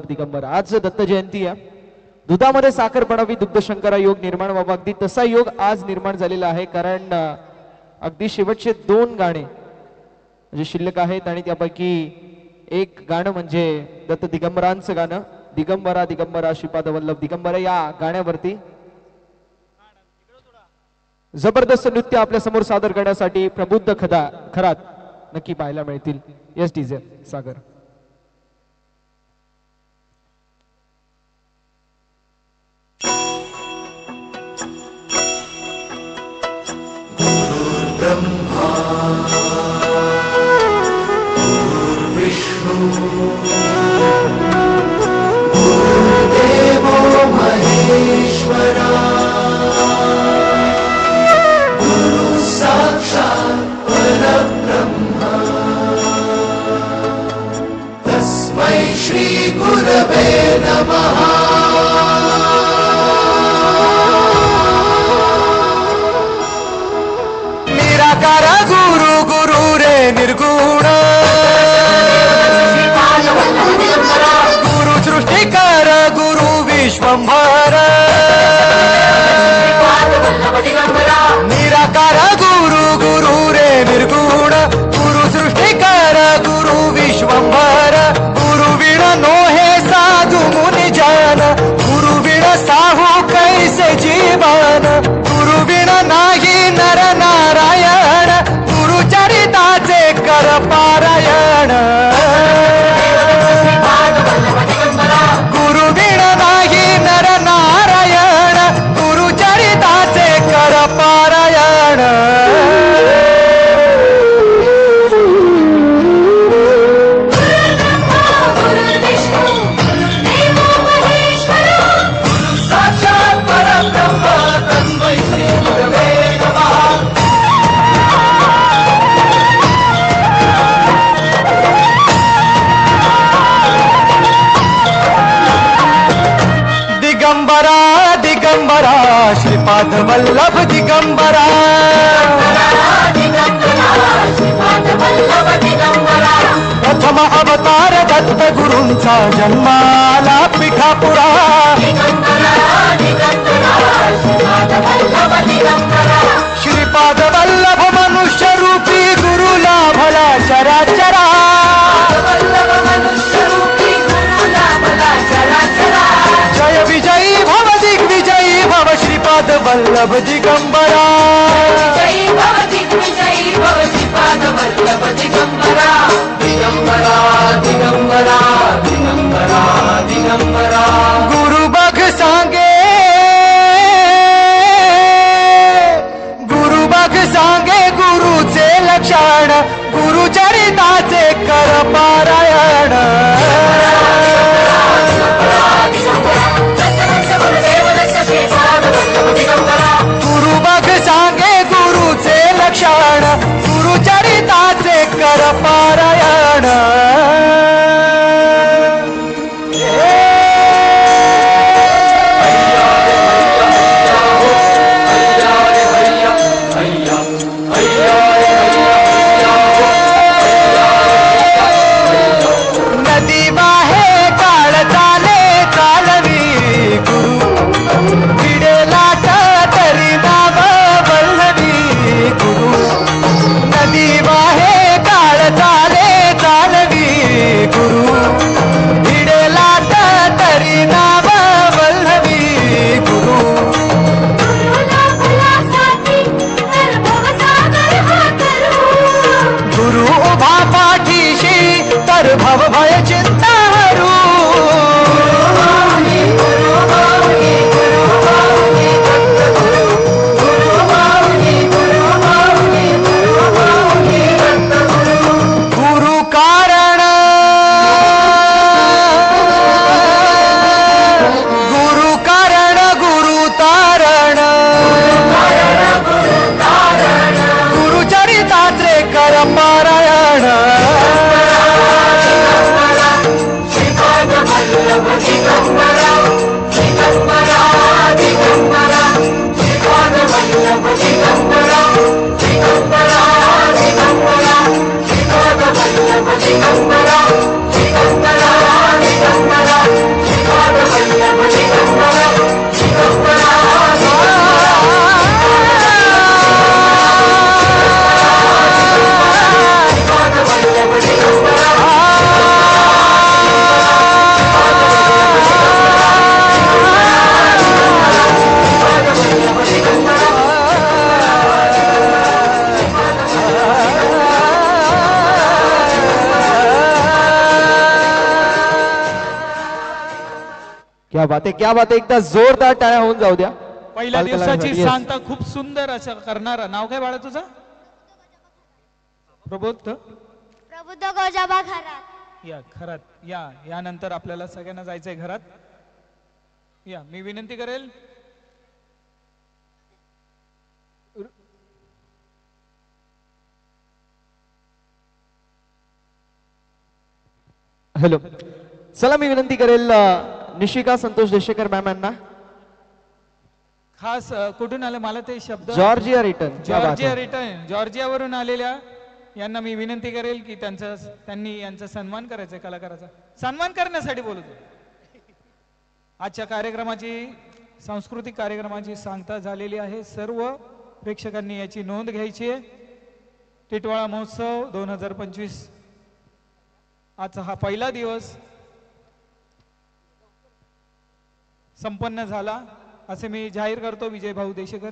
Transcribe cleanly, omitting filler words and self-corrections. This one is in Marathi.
दिगंबर आज दत्त जयंती आहे. दुधामध्ये साखर पडावी दुग्ध शंकरा योग निर्माण व्हावा, अगदी तसा योग आज निर्माण झालेला आहे. कारण अगदी शेवटचे 2 गाणे म्हणजे शिल्लक आहेत आणि त्यापैकी एक गाणं म्हणजे दत्त दिगंबरांचं गाणं दिगंबरा दिगंबरा श्रीपाद वल्लभ दिगंबरा. या गाण्यावरती जबरदस्त नृत्य आपल्या समोर सादर करण्यासाठी प्रबुद्ध खरात नक्की पाहायला मिळतील. यस डीजे सागर. ब्रह्मा विष्णु गुरुदेवो महेश्वरा गुरु साक्षात् परब्रह्म तस्मै श्री गुरवे नमः. निराकार गुरु गुरु रे निर्गुण गुरु सृष्टिकर गुरु विश्वंभर निराकार गुरु गुरु रे निर्गुण गुरु सृष्टिकर गुरु विश्वंभर गुरु विण नोहे साधु मुनि जन गुरु विण साहू कैसे जीवन गुरु विण नाही नर नारायण गुरु चरिताचे कर पारायण गुरु विण नाही नर नारायण गुरु चरिताचे कर पारायण. दिगंबरा दिगंबरा श्रीपाद वल्लभ दिगंबरा प्रथम अवतार दत्त गुरूंचा जन्माला पिठापुरा श्रीपाद वल्लभ मनुष्य रूपी गुरु लाभला चराचरा जय विजयी भव दिग्विजयी भव श्रीपाद वल्लभ दिगंबरा दिगंबरा दिगंबरा दिगंबरा दिगंबरा गुरु बघ सांगे गुरु बघ सांगे गुरुचे लक्षण गुरु चरिताचे कर पारायण गुरु बघ सांगे गुरुचे लक्षण गुरु चरिताचे कर पारायण. नदी वाहे काळ चाले चालवी गुरु विडेला तरी नाव वल्लभी गुरु नदी वाहे काळ चाले चालवी गुरु विडेला तरी नाव वल्लभी गुरु गुरु उभा पाठीशी तर भव भय चिंता हरू गुरु कारण गुरु कारण गुरु तारण गुरु चरिताचे कर पारायण. दिगंबरा दिगंबरा दिगंबरा क्या बात आहे, क्या बात आहे. एकदा जोरदार टाळ्या होऊन जाऊ द्या पहिल्या बालकलांसाठी. दिवसाची Yes. सांगता खूप सुंदर असं करणारा. नाव काय बाळा तुझं? प्रबोध. प्रबुद्ध गोजाबा घरात. या घरात या. यानंतर आपल्याला सगळ्यांना जायचंय घरात. या मी विनंती करेल हॅलो, चला मी विनंती करेल निशिका संतोष देशेकर मॅम यांना. खास कुठून आलं मला ते शब्द? Georgia return. Georgia return. जॉर्जियावरून आलेल्या यांना मी विनंती करेल की त्यांनी यांचा सन्मान करायचा, कलाकाराचा सन्मान करण्यासाठी बोलतो. आजच्या कार्यक्रमाची, सांस्कृतिक कार्यक्रमाची सांगता झालेली आहे. सर्व प्रेक्षकांनी याची नोंद घ्यायची आहे. टिटवाळा महोत्सव 2025 आजचा हा पहिला दिवस संपन्न झाला असे मी जाहीर करतो. विजय भाऊ देशेकर.